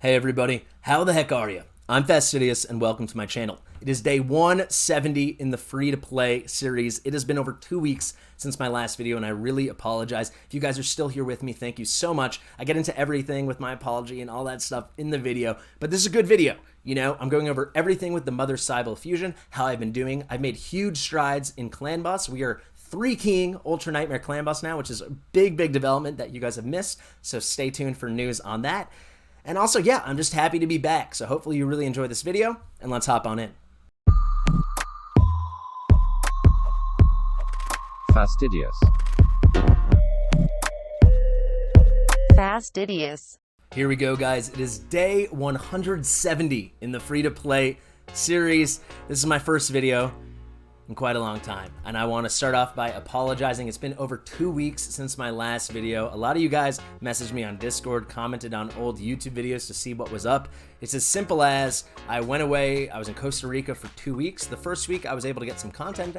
Hey everybody, how the heck are you? I'm Fastidious and welcome to my channel. It is day 170 in the free-to-play series. It has been over 2 weeks since my last video and I really apologize. If you guys are still here with me, thank you so much. I get into everything with my apology and all that stuff in the video, but this is a good video. You know, I'm going over everything with the Mother Cybele fusion, how I've been doing. I've made huge strides in Clan Boss. We are 3-keying Ultra Nightmare Clan Boss now, which is a big development that you guys have missed, so stay tuned for news on that. And also, yeah, I'm just happy to be back. So hopefully you really enjoy this video, and let's hop on in. Fastidious. Fastidious. Here we go, guys. It is day 170 in the free-to-play series. This is my first video in quite a long time, and I want to start off by apologizing. It's been over 2 weeks since my last video. A lot of you guys messaged me on Discord, commented on old YouTube videos to see what was up. It's as simple as I went away. I was in Costa Rica for 2 weeks. The first week I was able to get some content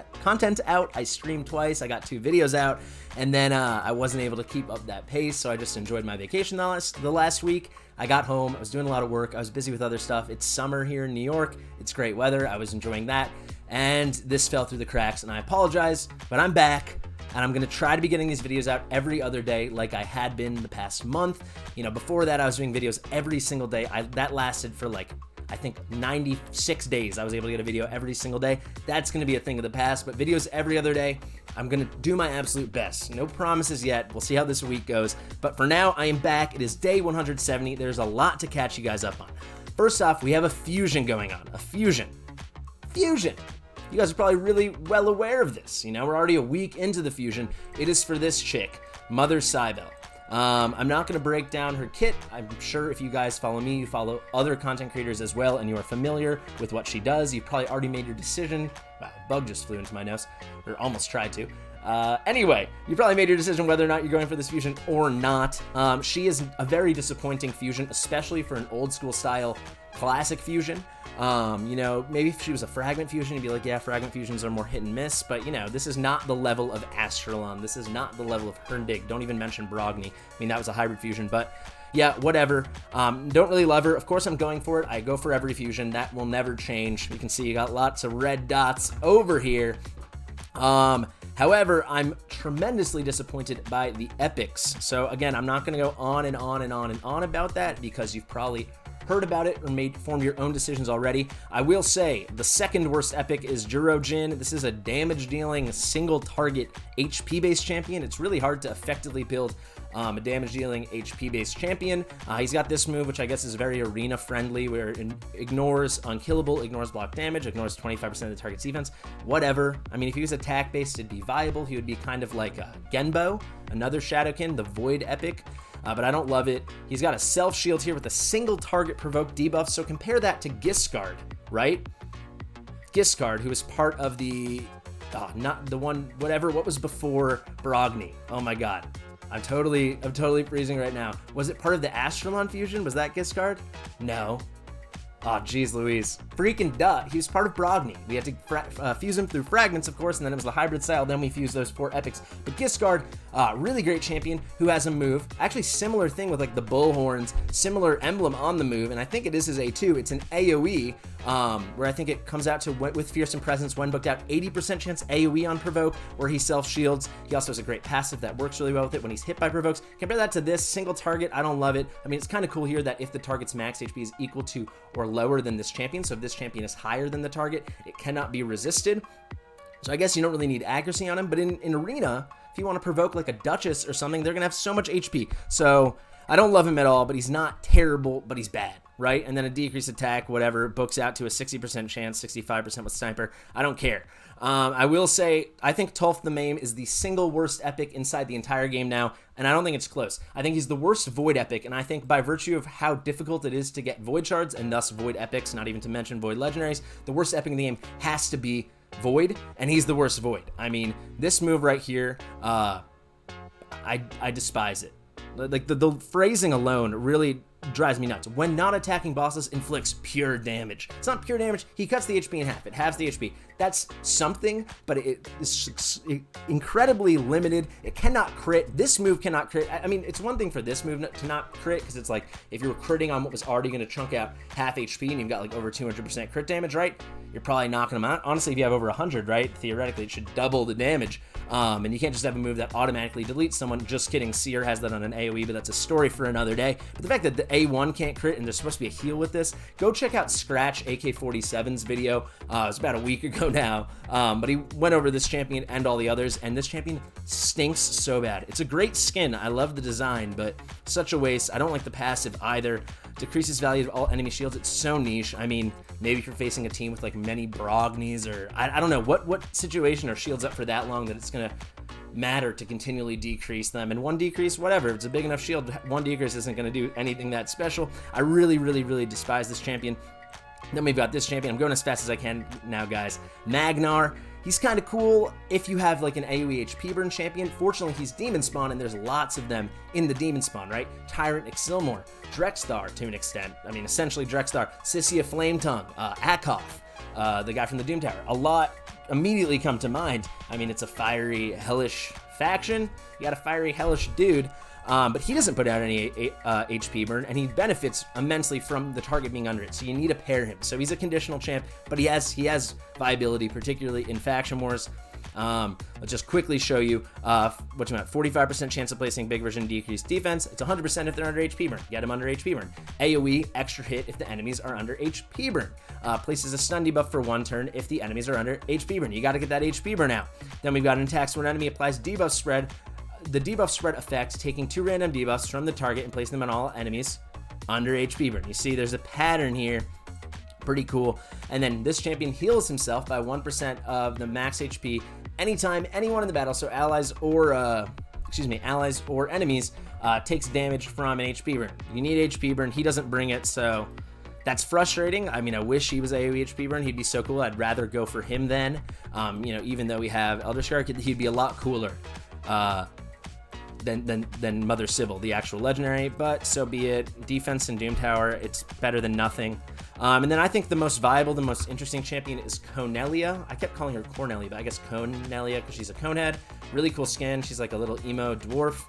out. I streamed twice. I got 2 videos out, and then I wasn't able to keep up that pace, so I just enjoyed my vacation the last week. I got home. I was doing a lot of work. I was busy with other stuff. It's summer here in New York. It's great weather. I was enjoying that. And this fell through the cracks, and I apologize, but I'm back, and I'm going to try to be getting these videos out every other day like I had been the past month. You know, before that, I was doing videos every single day. That lasted for like, I think 96 days. I was able to get a video every single day. That's going to be a thing of the past, but videos every other day, I'm going to do my absolute best. No promises yet. We'll see how this week goes, but for now, I am back. It is day 170. There's a lot to catch you guys up on. First off, we have a fusion going on. A fusion. You guys are probably really well aware of this. You know, we're already a week into the fusion. It is for this chick, Mother Cybele. I'm not going to break down her kit. I'm sure if you guys follow me, you follow other content creators as well, and you are familiar with what she does. You've probably already made your decision. Wow, a bug just flew into my nose, or almost tried to. Anyway, you probably made your decision whether or not you're going for this fusion or not. She is a very disappointing fusion, especially for an old school style classic fusion. You know, maybe if she was a fragment fusion, you'd be like, yeah, fragment fusions are more hit and miss, but you know, this is not the level of Astralon. This is not the level of Herndig. Don't even mention Brogni. I mean, that was a hybrid fusion, but yeah, whatever. Don't really love her. Of course, I'm going for it. I go for every fusion. That will never change. You can see you got lots of red dots over here. However, I'm tremendously disappointed by the epics. So again, I'm not going to go on and on and on and on about that because you've probably heard about it or formed your own decisions already. I will say the second worst epic is Jin. This is a damage dealing single target HP based champion. It's really hard to effectively build a damage dealing HP based champion. He's got this move, which I guess is very arena friendly, where it ignores unkillable, ignores block damage, ignores 25% of the target's defense, whatever. I mean, if he was attack based, it'd be viable. He would be kind of like a Genbo, another Shadowkin, the Void epic. But I don't love it. He's got a self shield here with a single target provoke debuff. So compare that to Giscard, right? Giscard, who was part of the, not the one, whatever, what was before Brogni? Oh my God. I'm totally freezing right now. Was it part of the Astralon fusion? Was that Giscard? No. Oh, geez Louise. Freaking duh. He was part of Brogni. We had to fuse him through fragments, of course, and then it was the hybrid style. Then we fused those 4 epics. But Giscard, really great champion who has a move. Actually, similar thing with like the bullhorns, similar emblem on the move, and I think it is his A2. It's an AoE, where I think it comes out to with Fearsome Presence when booked out 80% chance AoE on provoke, where he self-shields. He also has a great passive that works really well with it when he's hit by provokes. Compare that to this single target. I don't love it. I mean, it's kind of cool here that if the target's max HP is equal to or lower than this champion, so if this champion is higher than the target, it cannot be resisted. So I guess you don't really need accuracy on him, but in arena, if you want to provoke like a Duchess or something, they're gonna have so much HP. So I don't love him at all, but he's not terrible, but he's bad, right? And then a decreased attack, whatever, books out to a 60% chance, 65% with Sniper. I don't care. I will say, I think Tulf the Mame is the single worst epic inside the entire game now, and I don't think it's close. I think he's the worst Void epic, and I think by virtue of how difficult it is to get Void shards, and thus Void epics, not even to mention Void legendaries, the worst epic in the game has to be Void, and he's the worst Void. I mean, this move right here, I despise it. Like the phrasing alone really drives me nuts. When not attacking bosses, inflicts pure damage. It's not pure damage. He cuts the HP in half. It halves the HP. That's something, but it is incredibly limited. It cannot crit. This move cannot crit. I mean, it's one thing for this move to not crit, because it's like if you were critting on what was already going to chunk out half HP and you've got like over 200% crit damage, right? You're probably knocking them out. Honestly, if you have over 100, right? Theoretically, it should double the damage. And you can't just have a move that automatically deletes someone. Just kidding. Seer has that on an AoE, but that's a story for another day. But the fact that the A1 can't crit and there's supposed to be a heal with this, go check out Scratch AK-47's video. It was about a week ago now. But he went over this champion and all the others, and this champion stinks so bad. It's a great skin. I love the design, but such a waste. I don't like the passive either. Decreases value of all enemy shields. It's so niche. I mean, maybe if you're facing a team with like many Brognies, or I don't know what situation are shields up for that long that it's gonna matter to continually decrease them. And one decrease, whatever, if it's a big enough shield, one decrease isn't gonna do anything that special. I really despise this champion. Then we've got this champion. I'm going as fast as I can now, guys. Magnar. He's kind of cool if you have like an AoE HP burn champion. Fortunately, he's demon spawn, and there's lots of them in the demon spawn, right? Tyrant Ixilmor, Drexthar to an extent. I mean, essentially Drexthar, Sissia Flametongue, Akov, the guy from the Doom Tower. A lot immediately come to mind. I mean, it's a fiery, hellish faction. You got a fiery, hellish dude. But he doesn't put out any HP burn, and he benefits immensely from the target being under it, so you need to pair him. So he's a conditional champ, but he has viability, particularly in faction wars. Let's just quickly show you what you want. 45% chance of placing big version decreased defense. It's 100% if they're under HP burn. Get them under HP burn. AoE, extra hit if the enemies are under HP burn. Places a stun debuff for 1 turn if the enemies are under HP burn. You got to get that HP burn out. Then we've got an attacks when an enemy applies debuff spread. The debuff spread effect, taking 2 random debuffs from the target and placing them on all enemies under HP burn. You see there's a pattern here. Pretty cool. And then this champion heals himself by 1% of the max HP anytime anyone in the battle, so allies or enemies, takes damage from an HP burn. You need HP burn. He doesn't bring it, so that's frustrating. I mean, I wish he was AoE HP burn. He'd be so cool. I'd rather go for him then. Even though we have Elder Scar, he'd be a lot cooler than Mother Sybil, the actual legendary, but so be it. Defense and Doom Tower, it's better than nothing. And then I think the most viable, the most interesting champion is Conelia. I kept calling her Cornelia, but I guess Conelia because she's a conehead. Really cool skin. She's like a little emo dwarf.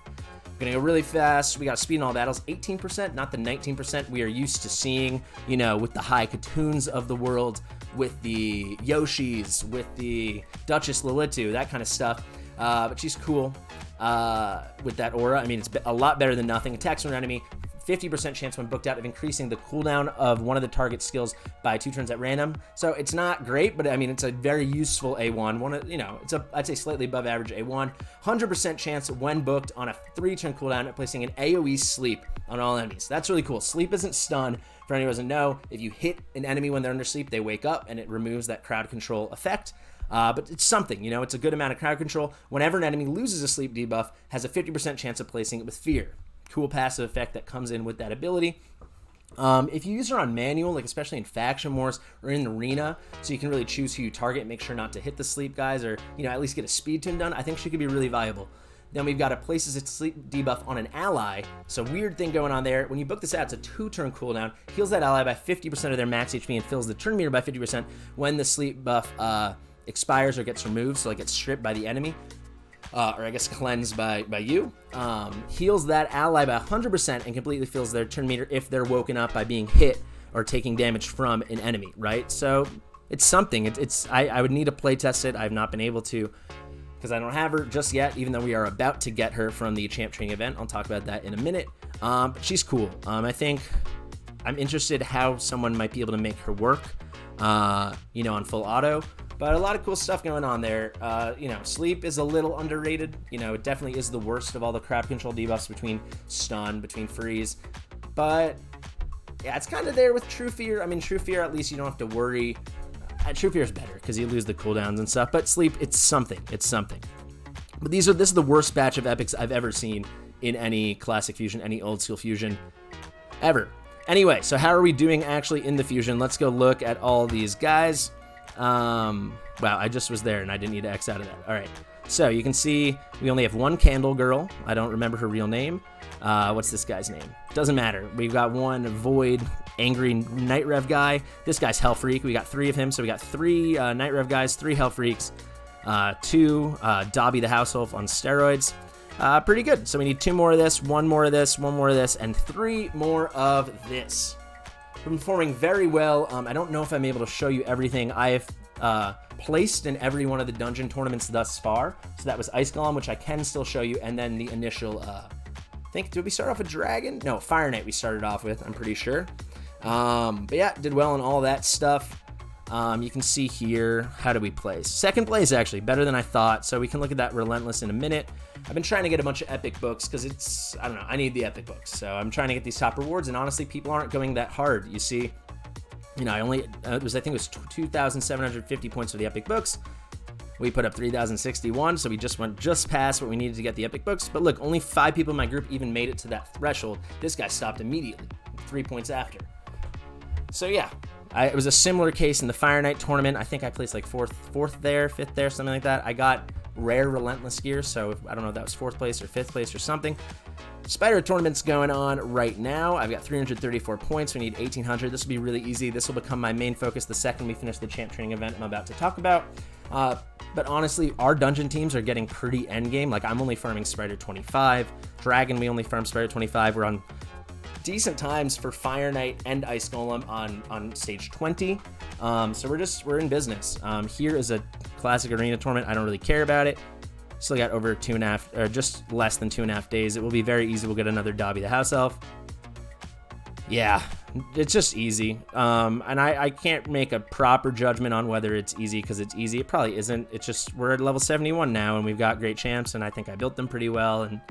Gonna go really fast. We got speed in all battles, 18%, not the 19% we are used to seeing, with the high Katoons of the world, with the Yoshis, with the Duchess Lilitu, that kind of stuff. But she's cool with that aura. I mean, it's a lot better than nothing. Attacks from an enemy, 50% chance when booked out of increasing the cooldown of one of the target skills by 2 turns at random. So it's not great, but I mean, it's a very useful A1. I'd say slightly above average A1. 100% chance when booked on a 3-turn cooldown at placing an AoE sleep on all enemies. That's really cool. Sleep isn't stun. For anyone who doesn't know, if you hit an enemy when they're under sleep, they wake up and it removes that crowd control effect. But it's something, it's a good amount of crowd control. Whenever an enemy loses a sleep debuff, has a 50% chance of placing it with fear. Cool passive effect that comes in with that ability. If you use her on manual, like especially in faction wars or in arena, so you can really choose who you target, make sure not to hit the sleep guys, or at least get a speed tune done, I think she could be really viable. Then we've got a places its sleep debuff on an ally. So weird thing going on there. When you book this out, it's a 2-turn cooldown. Heals that ally by 50% of their max HP and fills the turn meter by 50% when the sleep buff expires or gets removed, so like it's stripped by the enemy. Or I guess cleansed by you. Heals that ally by 100% and completely fills their turn meter if they're woken up by being hit or taking damage from an enemy, right? So it's something. I would need to play test it. I've not been able to because I don't have her just yet, even though we are about to get her from the champ training event. I'll talk about that in a minute. But she's cool. I think I'm interested how someone might be able to make her work, on full auto. But a lot of cool stuff going on there. Sleep is a little underrated. It definitely is the worst of all the crowd control debuffs between stun, between freeze. But yeah, it's kind of there with True Fear. I mean, True Fear, at least you don't have to worry. True Fear is better because you lose the cooldowns and stuff. But Sleep, it's something. It's something. But this is the worst batch of epics I've ever seen in any classic fusion, any old school fusion, ever. Anyway, so how are we doing actually in the fusion? Let's go look at all these guys. Wow, I just was there and I didn't need to X out of that. All right. So you can see we only have one Candle Girl. I don't remember her real name. What's this guy's name? Doesn't matter. We've got one Void Angry Night Rev guy. This guy's Hell Freak. We got 3 of him. So we got 3 Night Rev guys, 3 Hell Freaks, 2 Dobby the House Elf on steroids. Pretty good. So we need 2 more of this, 1 more of this, 1 more of this, and 3 more of this. We're performing very well. I don't know if I'm able to show you everything. I have placed in every one of the dungeon tournaments thus far. So that was Ice Golem, which I can still show you, and then the initial, I think, did we start off with Dragon? No, Fire Knight we started off with, I'm pretty sure. But yeah, did well on all that stuff. You can see here, how do we place? Second place, actually, better than I thought. So we can look at that Relentless in a minute. I've been trying to get a bunch of epic books because it's, I don't know, I need the epic books. So I'm trying to get these top rewards, and honestly, people aren't going that hard. You see, you know, I think it was 2,750 points for the epic books. We put up 3,061, so we just went just past what we needed to get the epic books. But look, only 5 people in my group even made it to that threshold. This guy stopped immediately, 3 points after. So yeah, it was a similar case in the Fire Knight tournament. I think I placed like fourth there, 5th there, something like that. I got rare Relentless gear, so I don't know if that was 4th place or 5th place or something. Spider tournament's going on right now. I've got 334 points. We need 1,800. This will be really easy. This will become my main focus the second we finish the champ training event I'm about to talk about. But honestly, our dungeon teams are getting pretty endgame. Like, I'm only farming Spider 25. Dragon, we only farm Spider 25. We're on decent times for Fire Knight and Ice Golem on stage 20. So we're in business. Here is a classic arena tournament. I don't really care about it. Still got over 2.5, or just less than 2.5 days. It will be very easy. We'll get another Dobby the House Elf. Yeah, it's just easy. And I can't make a proper judgment on whether it's easy because it's easy. It probably isn't. It's just we're at level 71 now, and we've got great champs, and I think I built them pretty well. And,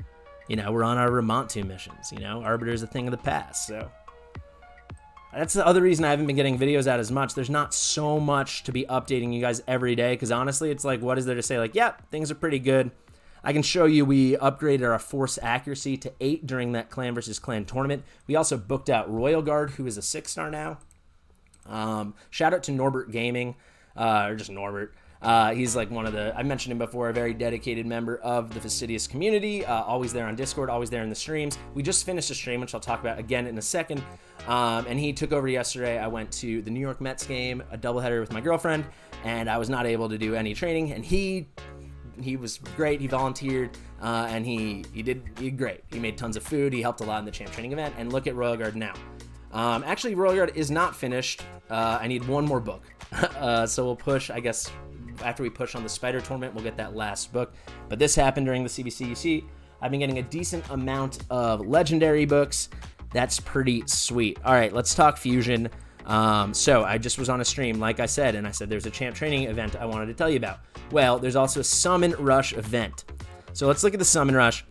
you know, we're on our Remontu missions. You know, Arbiter is a thing of the past, so that's the other reason I haven't been getting videos out as much. There's not so much to be updating you guys every day because honestly, it's like, what is there to say? Like, yeah, things are pretty good. I can show you we upgraded our force accuracy to 8 during that clan versus clan tournament. We also booked out Royal Guard, who is a 6-star now. Shout out to Norbert Gaming, or just Norbert. He's like one of the, I mentioned him before, a very dedicated member of the Fastidious community, always there on Discord, always there in the streams. We just finished a stream, which I'll talk about again in a second, and he took over yesterday. I went to the New York Mets game, a doubleheader with my girlfriend, and I was not able to do any training, and he was great. He volunteered, and he did great. He made tons of food. He helped a lot in the champ training event, and look at Royal Guard now. Actually, Royal Guard is not finished. I need one more book, so we'll push, I guess. After we push on the Spider tournament, we'll get that last book. But this happened during the CBC. You see, I've been getting a decent amount of legendary books. That's pretty sweet. All right, let's talk Fusion. So I just was on a stream, like I said, and I said there's a champ training event I wanted to tell you about. Well, there's also a Summon Rush event. So let's look at the Summon Rush.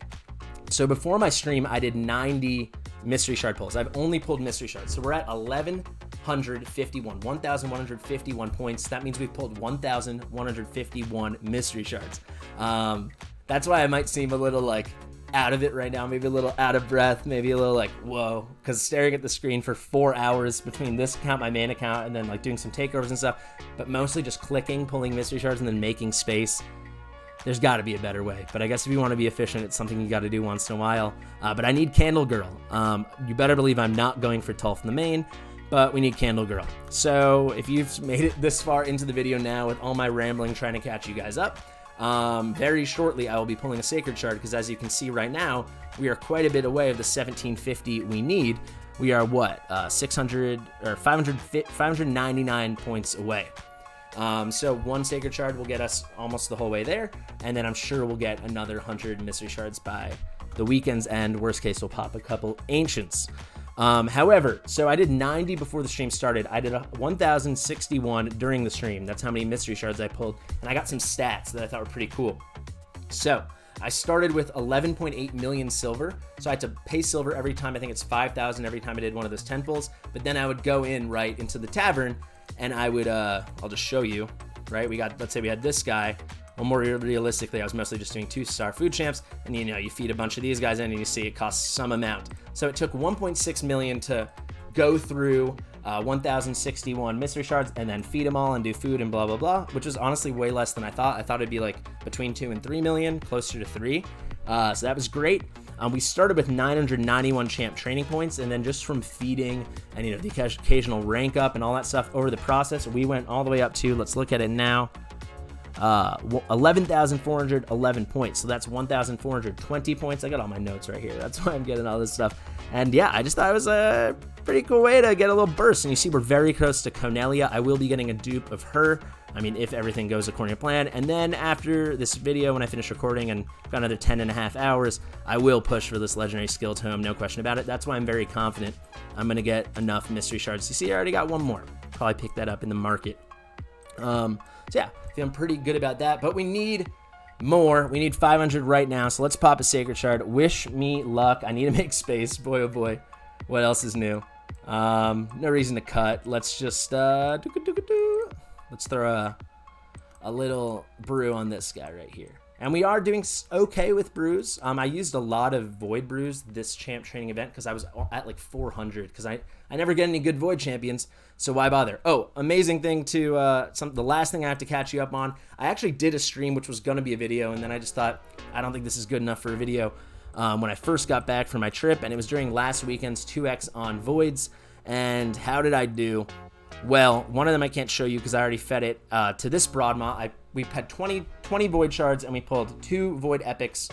So before my stream, I did 90 mystery shard pulls. I've only pulled mystery shards. So we're at 1,151 points. That means we've pulled 1,151 mystery shards. That's why I might seem a little like out of it right now, maybe a little out of breath, maybe a little like, whoa, because staring at the screen for 4 hours between this account, my main account, and then like doing some takeovers and stuff, but mostly just clicking, pulling mystery shards, and then making space. There's got to be a better way, but I guess if you want to be efficient, it's something you got to do once in a while. But I need Candle Girl. You better believe I'm not going for Tulf in the main, but we need Candle Girl. So if you've made it this far into the video now with all my rambling trying to catch you guys up, very shortly I will be pulling a Sacred Shard, because as you can see right now, we are quite a bit away of the 1750 we need. We are what, 600 or 599 points away. So one Sacred Shard will get us almost the whole way there, and then I'm sure we'll get another 100 Mystery Shards by the weekend's end. Worst case, we'll pop a couple Ancients. However, so I did 90 before the stream started. I did 1,061 during the stream. That's how many Mystery Shards I pulled, and I got some stats that I thought were pretty cool. So I started with 11.8 million silver, so I had to pay silver every time. I think it's 5,000 every time I did one of those 10 pulls, but then I would go in right into the tavern, and I would, I'll just show you, right? We got, let's say we had this guy. Well, more realistically, I was mostly just doing 2-star food champs, and you know, you feed a bunch of these guys in, and you see it costs some amount. So it took 1.6 million to go through 1,061 mystery shards, and then feed them all and do food and blah, blah, blah, which is honestly way less than I thought. I thought it'd be like between 2 and 3 million, closer to 3. So that was great. We started with 991 champ training points, and then just from feeding and, the occasional rank up and all that stuff over the process, we went all the way up to, let's look at it now, 11,411 points. So that's 1,420 points. I got all my notes right here. That's why I'm getting all this stuff. And yeah, I just thought it was a pretty cool way to get a little burst. And you see we're very close to Cornelia. I will be getting a dupe of her. I mean, if everything goes according to plan. And then after this video, when I finish recording and got another 10.5 hours, I will push for this legendary skill tome, no question about it. That's why I'm very confident I'm going to get enough mystery shards. You see, I already got one more. Probably pick that up in the market. So yeah, feeling pretty good about that. But we need more. We need 500 right now. So let's pop a sacred shard. Wish me luck. I need to make space. Boy, oh boy. What else is new? No reason to cut. Let's just let's throw a little brew on this guy right here. And we are doing okay with brews. I used a lot of void brews this champ training event because I was at like 400 because I never get any good void champions, so why bother? Oh, amazing thing to the last thing I have to catch you up on. I actually did a stream which was going to be a video, and then I just thought I don't think this is good enough for a video when I first got back from my trip, and it was during last weekend's 2x on voids. And how did I do? Well, one of them I can't show you because I already fed it to this Broadmaw. We had 20 void shards, and we pulled 2 void epics,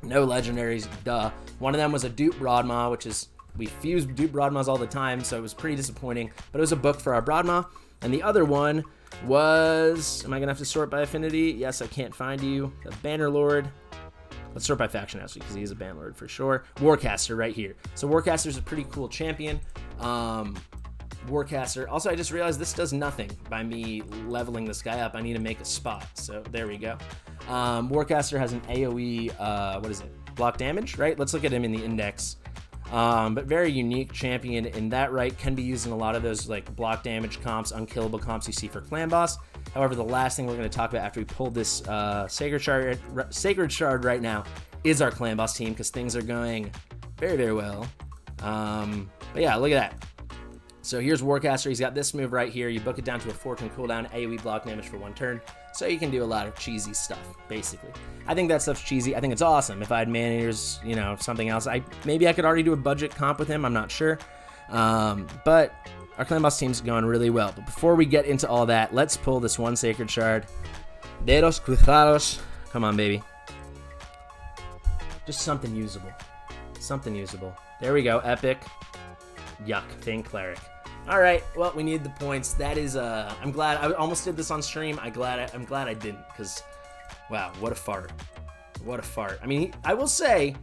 no legendaries, duh. One of them was a dupe Broadmaw, which is, we fuse dupe Broadmaws all the time, so it was pretty disappointing, but it was a book for our Broadmaw. And the other one was, am I gonna have to sort by affinity? Yes, I can't find you. The Bannerlord. Let's sort by faction actually, because he is a Bannerlord for sure. Warcaster right here. So Warcaster is a pretty cool champion. Warcaster. Also, I just realized this does nothing by me leveling this guy up. I need to make a spot. So there we go. Warcaster has an AoE, what is it? Block damage, right? Let's look at him in the index. But very unique champion in that, right? Can be used in a lot of those like block damage comps, unkillable comps you see for Clan Boss. However, the last thing we're going to talk about after we pull this Sacred Shard right now is our Clan Boss team, because things are going very, very well. But yeah, look at that. So here's Warcaster. He's got this move right here. You book it down to a Fortune cooldown, AoE block damage for 1 turn. So you can do a lot of cheesy stuff, basically. I think that stuff's cheesy. I think it's awesome. If I had Man-Eaters, something else, maybe I could already do a budget comp with him. I'm not sure. But our Clan Boss team's going really well. But before we get into all that, let's pull this one Sacred Shard. Dedos cruzados. Come on, baby. Just something usable. Something usable. There we go. Epic. Yuck. Thing Cleric. All right. Well, we need the points. That is. I'm glad. I almost did this on stream. I'm glad I didn't, because, wow, what a fart. What a fart. I mean, I will say,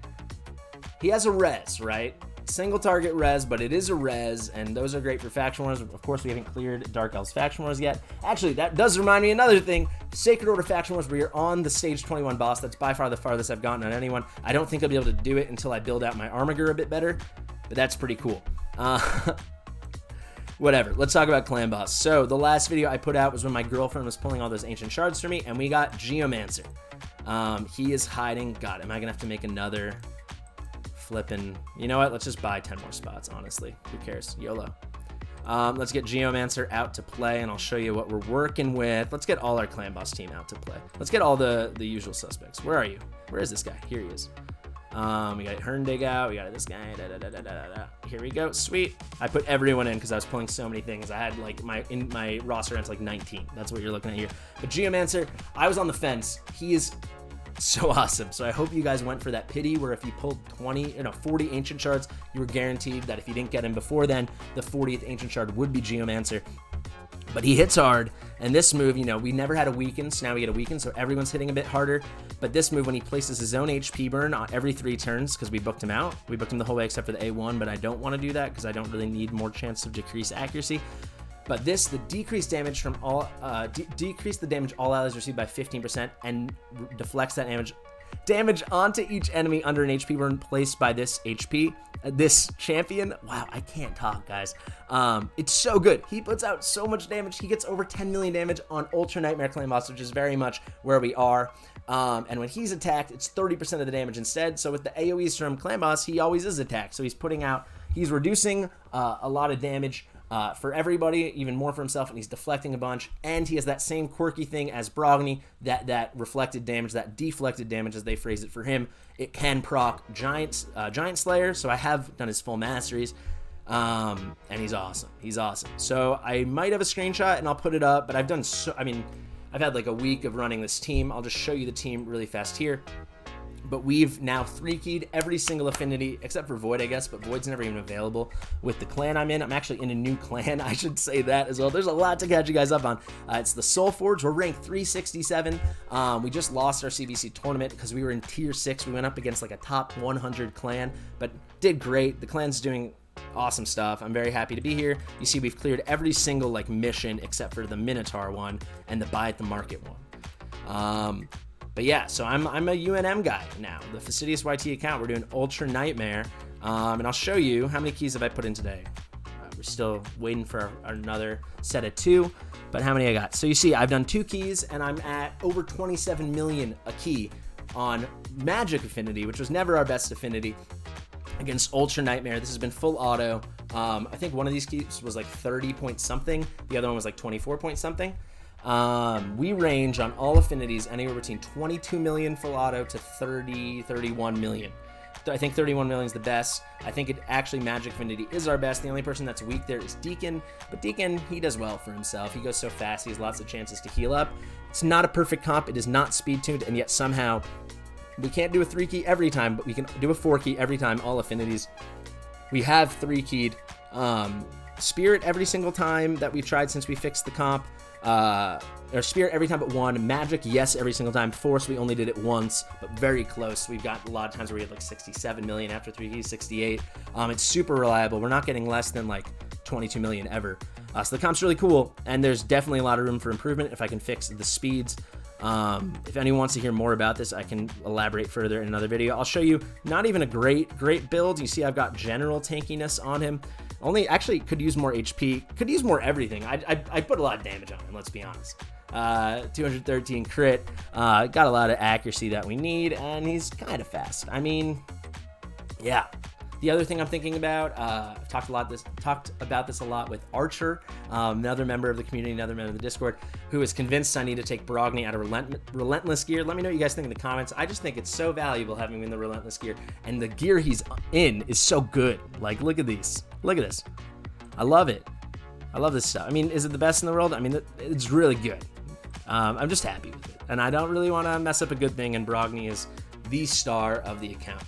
he has a res, right? Single target res, but it is a res, and those are great for Faction Wars. Of course, we haven't cleared Dark Elves Faction Wars yet. Actually, that does remind me of another thing. Sacred Order Faction Wars, where you're on the stage 21 boss. That's by far the farthest I've gotten on anyone. I don't think I'll be able to do it until I build out my Armiger a bit better, but that's pretty cool. Whatever, let's talk about Clan Boss. So the last video I put out was when my girlfriend was pulling all those ancient shards for me, and we got Geomancer. He is hiding. God, am I gonna have to make another flipping? You know what? Let's just buy 10 more spots, honestly. Who cares? YOLO. Let's get Geomancer out to play, and I'll show you what we're working with. Let's get all our Clan Boss team out to play. Let's get all the usual suspects. Where are you? Where is this guy? Here he is. We got Herndig out. We got this guy. Here we go. Sweet. I put everyone in because I was pulling so many things. I had like in my roster it's like 19. That's what you're looking at here. But Geomancer, I was on the fence. He is so awesome. So I hope you guys went for that pity where if you pulled 40 ancient shards, you were guaranteed that if you didn't get him before then, the 40th ancient shard would be Geomancer. But he hits hard, and this move, we never had a weaken, so now we get a weaken, so everyone's hitting a bit harder. But this move, when he places his own HP burn on every 3 turns, because we booked him out, we booked him the whole way except for the A1, but I don't want to do that because I don't really need more chance of decreased accuracy. But this, the decreased damage from all, decrease the damage all allies receive by 15% and deflects that damage onto each enemy under an HP burn placed by this champion. Wow, I can't talk, guys. It's so good. He puts out so much damage. He gets over 10 million damage on Ultra Nightmare Clan Boss, which is very much where we are. And when he's attacked, it's 30% of the damage instead. So with the AoEs from Clan Boss, he always is attacked. So he's putting out, he's reducing a lot of damage for everybody, even more for himself, and he's deflecting a bunch. And he has that same quirky thing as Brogni, that reflected damage, that deflected damage, as they phrase it for him. It can proc Giant Slayer, so I have done his full masteries. And he's awesome. He's awesome. So I might have a screenshot and I'll put it up, but I've done so, I mean, I've had like a week of running this team. I'll just show you the team really fast here. But we've now 3-keyed every single affinity except for Void, I guess, but Void's never even available with the clan I'm in. I'm actually in a new clan. I should say that as well. There's a lot to catch you guys up on. It's the Soul Forge. We're ranked 367. We just lost our CBC tournament because we were in tier 6. We went up against like a top 100 clan, but did great. The clan's doing awesome stuff. I'm very happy to be here. You see we've cleared every single like mission except for the Minotaur one and the Buy at the Market one. But yeah, so I'm a UNM guy now. The Fastidious YT account, we're doing Ultra Nightmare. And I'll show you how many keys have I put in today. We're still waiting for another set of 2, but how many I got? So you see, I've done 2 keys and I'm at over 27 million a key on Magic Affinity, which was never our best affinity, against Ultra Nightmare. This has been full auto. I think one of these keys was like 30 point something. The other one was like 24 point something. We range on all affinities anywhere between 22 million full auto to 31 million. I think 31 million is the best. I think it actually Magic Affinity is our best. The only person that's weak there is Deacon, but Deacon, he does well for himself. He goes so fast, he has lots of chances to heal up. It's not a perfect comp. It is not speed tuned, and yet somehow we can't do a 3-key every time, but we can do a 4-key every time, all affinities. We have 3-keyed Spirit every single time that we've tried since we fixed the comp. Or Spirit every time but 1. Magic, yes, every single time. Force, we only did it once, but very close. We've got a lot of times where we had like 67 million after 3 keys, 68. It's super reliable. We're not getting less than like 22 million ever. So the comp's really cool, and there's definitely a lot of room for improvement if I can fix the speeds. If anyone wants to hear more about this, I can elaborate further in another video. I'll show you not even a great build. You see I've got general tankiness on him. Only actually could use more HP, could use more everything. I put a lot of damage on him, let's be honest. 213 crit, got a lot of accuracy that we need, and he's kind of fast. I mean, yeah. The other thing I'm thinking about, I've talked about this a lot with Archer, another member of the community, another member of the Discord, who is convinced I need to take Brogni out of Relentless gear. Let me know what you guys think in the comments. I just think it's so valuable having him in the Relentless gear, and the gear he's in is so good. Like, look at these. Look at this. I love it. I love this stuff. I mean, is it the best in the world? I mean, it's really good. I'm just happy with it, and I don't really want to mess up a good thing, and Brogni is the star of the account.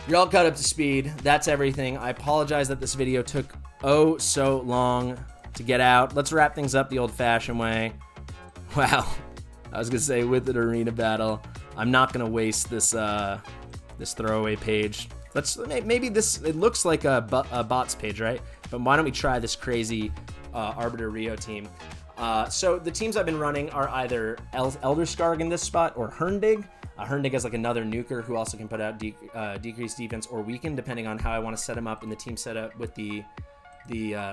You're all caught up to speed. That's everything. I apologize that this video took so long to get out. Let's wrap things up the old-fashioned way. Wow. I was gonna say with an arena battle. I'm not gonna waste this this throwaway page. Maybe this. It looks like a bots page, right? But why don't we try this crazy Arbiter Rio team? So the teams I've been running are either Elder Skarg in this spot or Herndig. Herndig is like another nuker who also can put out decreased defense or weaken, depending on how I want to set him up in the team setup with the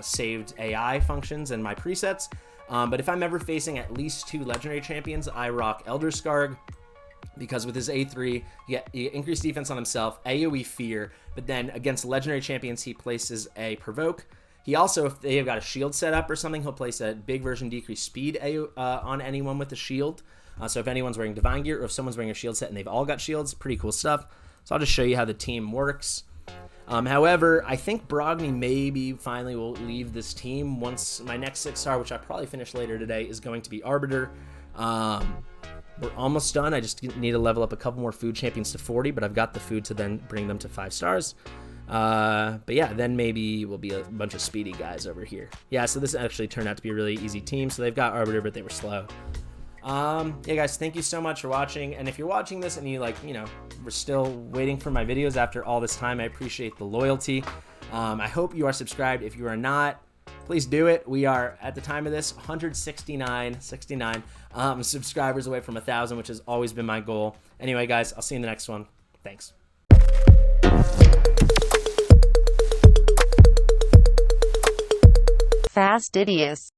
saved AI functions and my presets. But if I'm ever facing at least 2 legendary champions, I rock Elder Skarg, because with his A3, he increased defense on himself, AoE fear, but then against legendary champions, he places a provoke. He also, if they have got a shield set up or something, he'll place a big version decreased speed on anyone with a shield. So if anyone's wearing Divine Gear or if someone's wearing a shield set and they've all got shields, pretty cool stuff. So I'll just show you how the team works. However, I think Brogni maybe finally will leave this team once my next 6-star, which I probably finish later today, is going to be Arbiter. We're almost done. I just need to level up a couple more food champions to 40, but I've got the food to then bring them to 5 stars. But yeah, then maybe we'll be a bunch of speedy guys over here. Yeah, so this actually turned out to be a really easy team. So they've got Arbiter, but they were slow. Yeah, guys, thank you so much for watching. And if you're watching this and you we're still waiting for my videos after all this time, I appreciate the loyalty. I hope you are subscribed. If you are not, please do it. We are, at the time of this, 169 subscribers away from 1,000, which has always been my goal. Anyway, guys, I'll see you in the next one. Thanks. Fastidious.